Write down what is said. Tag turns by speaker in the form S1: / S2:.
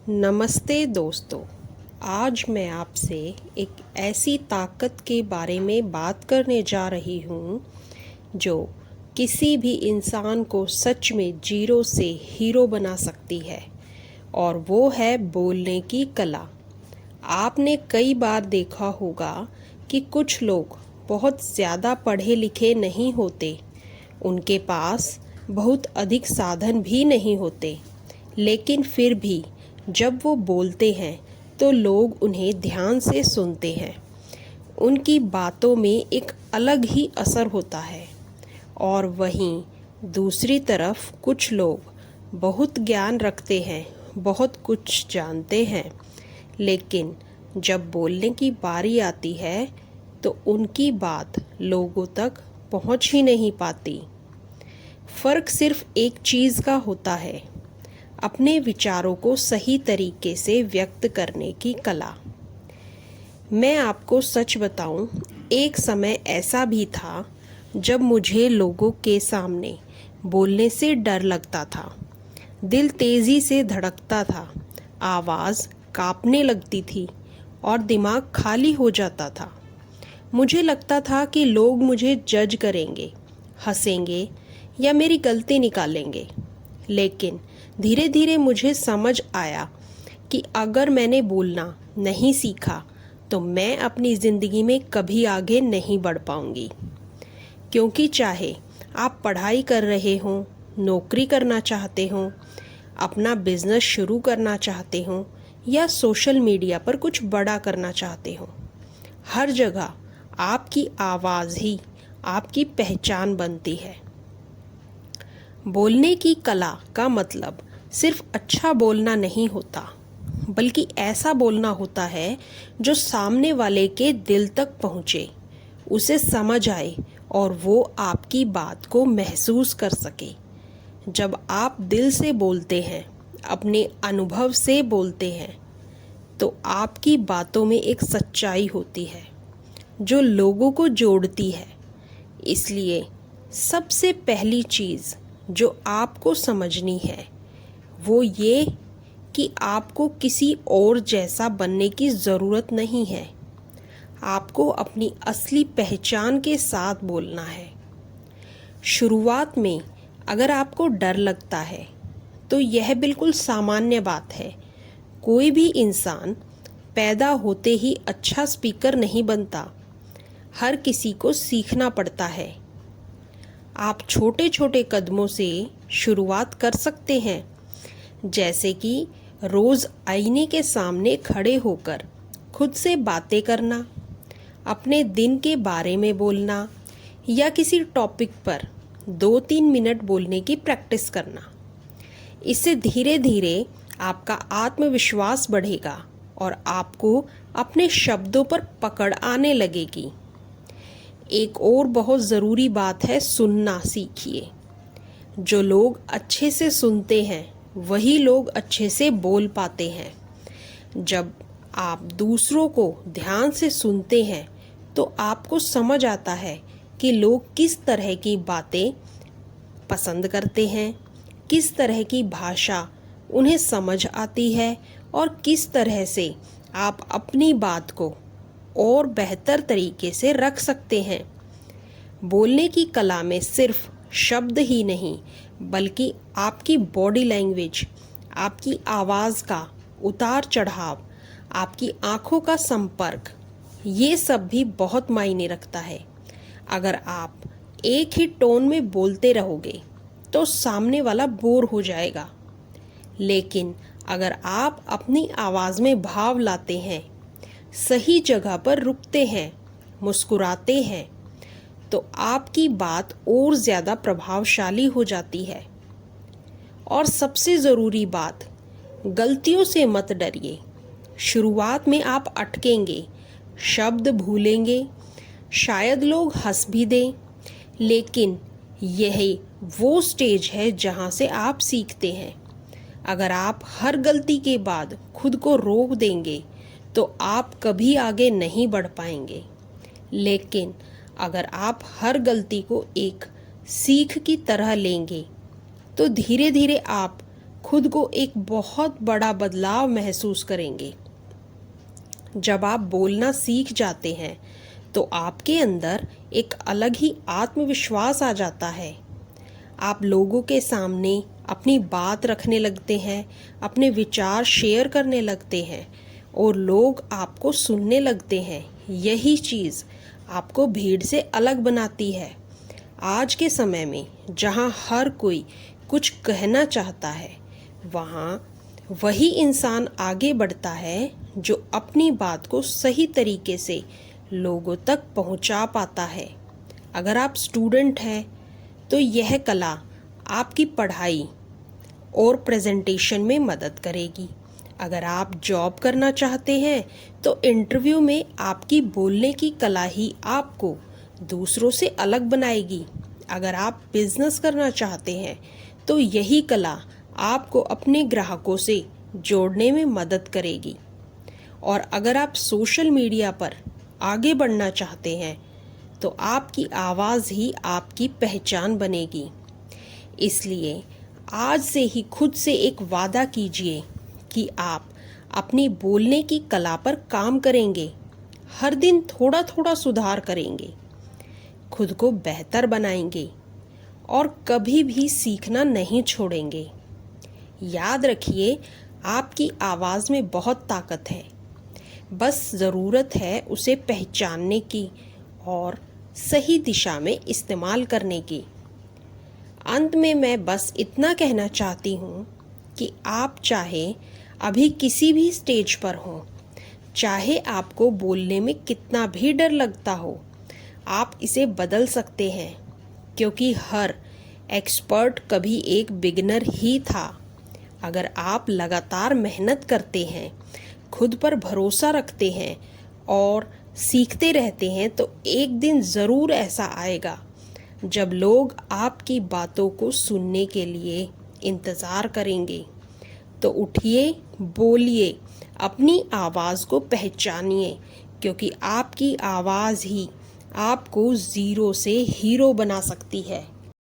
S1: नमस्ते दोस्तों। आज मैं आपसे एक ऐसी ताकत के बारे में बात करने जा रही हूँ जो किसी भी इंसान को सच में जीरो से हीरो बना सकती है, और वो है बोलने की कला। आपने कई बार देखा होगा कि कुछ लोग बहुत ज़्यादा पढ़े लिखे नहीं होते, उनके पास बहुत अधिक साधन भी नहीं होते, लेकिन फिर भी जब वो बोलते हैं तो लोग उन्हें ध्यान से सुनते हैं। उनकी बातों में एक अलग ही असर होता है। और वहीं दूसरी तरफ कुछ लोग बहुत ज्ञान रखते हैं, बहुत कुछ जानते हैं, लेकिन जब बोलने की बारी आती है तो उनकी बात लोगों तक पहुंच ही नहीं पाती। फ़र्क सिर्फ एक चीज़ का होता है, अपने विचारों को सही तरीके से व्यक्त करने की कला। मैं आपको सच बताऊं, एक समय ऐसा भी था जब मुझे लोगों के सामने बोलने से डर लगता था। दिल तेज़ी से धड़कता था, आवाज़ कांपने लगती थी और दिमाग खाली हो जाता था। मुझे लगता था कि लोग मुझे जज करेंगे, हंसेंगे या मेरी गलती निकालेंगे। लेकिन धीरे धीरे मुझे समझ आया कि अगर मैंने बोलना नहीं सीखा तो मैं अपनी ज़िंदगी में कभी आगे नहीं बढ़ पाऊंगी। क्योंकि चाहे आप पढ़ाई कर रहे हों, नौकरी करना चाहते हों, अपना बिजनेस शुरू करना चाहते हों या सोशल मीडिया पर कुछ बड़ा करना चाहते हों, हर जगह आपकी आवाज़ ही आपकी पहचान बनती है। बोलने की कला का मतलब सिर्फ अच्छा बोलना नहीं होता, बल्कि ऐसा बोलना होता है जो सामने वाले के दिल तक पहुँचे, उसे समझ आए और वो आपकी बात को महसूस कर सके। जब आप दिल से बोलते हैं, अपने अनुभव से बोलते हैं, तो आपकी बातों में एक सच्चाई होती है जो लोगों को जोड़ती है। इसलिए सबसे पहली चीज़ जो आपको समझनी है वो ये कि आपको किसी और जैसा बनने की ज़रूरत नहीं है। आपको अपनी असली पहचान के साथ बोलना है। शुरुआत में अगर आपको डर लगता है तो यह बिल्कुल सामान्य बात है। कोई भी इंसान पैदा होते ही अच्छा स्पीकर नहीं बनता, हर किसी को सीखना पड़ता है। आप छोटे छोटे कदमों से शुरुआत कर सकते हैं, जैसे कि रोज़ आईने के सामने खड़े होकर खुद से बातें करना, अपने दिन के बारे में बोलना या किसी टॉपिक पर 2-3 मिनट बोलने की प्रैक्टिस करना। इससे धीरे धीरे आपका आत्मविश्वास बढ़ेगा और आपको अपने शब्दों पर पकड़ आने लगेगी। एक और बहुत ज़रूरी बात है, सुनना सीखिए। जो लोग अच्छे से सुनते हैं वही लोग अच्छे से बोल पाते हैं। जब आप दूसरों को ध्यान से सुनते हैं तो आपको समझ आता है कि लोग किस तरह की बातें पसंद करते हैं, किस तरह की भाषा उन्हें समझ आती है और किस तरह से आप अपनी बात को और बेहतर तरीके से रख सकते हैं। बोलने की कला में सिर्फ शब्द ही नहीं, बल्कि आपकी बॉडी लैंग्वेज, आपकी आवाज़ का उतार चढ़ाव, आपकी आँखों का संपर्क, ये सब भी बहुत मायने रखता है। अगर आप एक ही टोन में बोलते रहोगे तो सामने वाला बोर हो जाएगा, लेकिन अगर आप अपनी आवाज़ में भाव लाते हैं, सही जगह पर रुकते हैं, मुस्कुराते हैं, तो आपकी बात और ज़्यादा प्रभावशाली हो जाती है। और सबसे ज़रूरी बात, गलतियों से मत डरिए। शुरुआत में आप अटकेंगे, शब्द भूलेंगे, शायद लोग हंस भी दें, लेकिन यही वो स्टेज है जहाँ से आप सीखते हैं। अगर आप हर गलती के बाद खुद को रोक देंगे तो आप कभी आगे नहीं बढ़ पाएंगे। लेकिन अगर आप हर गलती को एक सीख की तरह लेंगे तो धीरे धीरे आप खुद को एक बहुत बड़ा बदलाव महसूस करेंगे। जब आप बोलना सीख जाते हैं तो आपके अंदर एक अलग ही आत्मविश्वास आ जाता है। आप लोगों के सामने अपनी बात रखने लगते हैं, अपने विचार शेयर करने लगते हैं और लोग आपको सुनने लगते हैं। यही चीज़ आपको भीड़ से अलग बनाती है। आज के समय में जहाँ हर कोई कुछ कहना चाहता है, वहाँ वही इंसान आगे बढ़ता है जो अपनी बात को सही तरीके से लोगों तक पहुँचा पाता है। अगर आप स्टूडेंट हैं तो यह कला आपकी पढ़ाई और प्रेजेंटेशन में मदद करेगी। अगर आप जॉब करना चाहते हैं तो इंटरव्यू में आपकी बोलने की कला ही आपको दूसरों से अलग बनाएगी। अगर आप बिजनेस करना चाहते हैं तो यही कला आपको अपने ग्राहकों से जोड़ने में मदद करेगी। और अगर आप सोशल मीडिया पर आगे बढ़ना चाहते हैं तो आपकी आवाज़ ही आपकी पहचान बनेगी। इसलिए आज से ही खुद से एक वादा कीजिए कि आप अपनी बोलने की कला पर काम करेंगे, हर दिन थोड़ा थोड़ा सुधार करेंगे, खुद को बेहतर बनाएंगे और कभी भी सीखना नहीं छोड़ेंगे। याद रखिए, आपकी आवाज़ में बहुत ताकत है, बस ज़रूरत है उसे पहचानने की और सही दिशा में इस्तेमाल करने की। अंत में मैं बस इतना कहना चाहती हूँ कि आप चाहे अभी किसी भी स्टेज पर हों, चाहे आपको बोलने में कितना भी डर लगता हो, आप इसे बदल सकते हैं, क्योंकि हर एक्सपर्ट कभी एक बिगिनर ही था। अगर आप लगातार मेहनत करते हैं, खुद पर भरोसा रखते हैं और सीखते रहते हैं तो एक दिन ज़रूर ऐसा आएगा जब लोग आपकी बातों को सुनने के लिए इंतज़ार करेंगे। तो उठिए, बोलिए, अपनी आवाज़ को पहचानिए, क्योंकि आपकी आवाज़ ही आपको ज़ीरो से हीरो बना सकती है।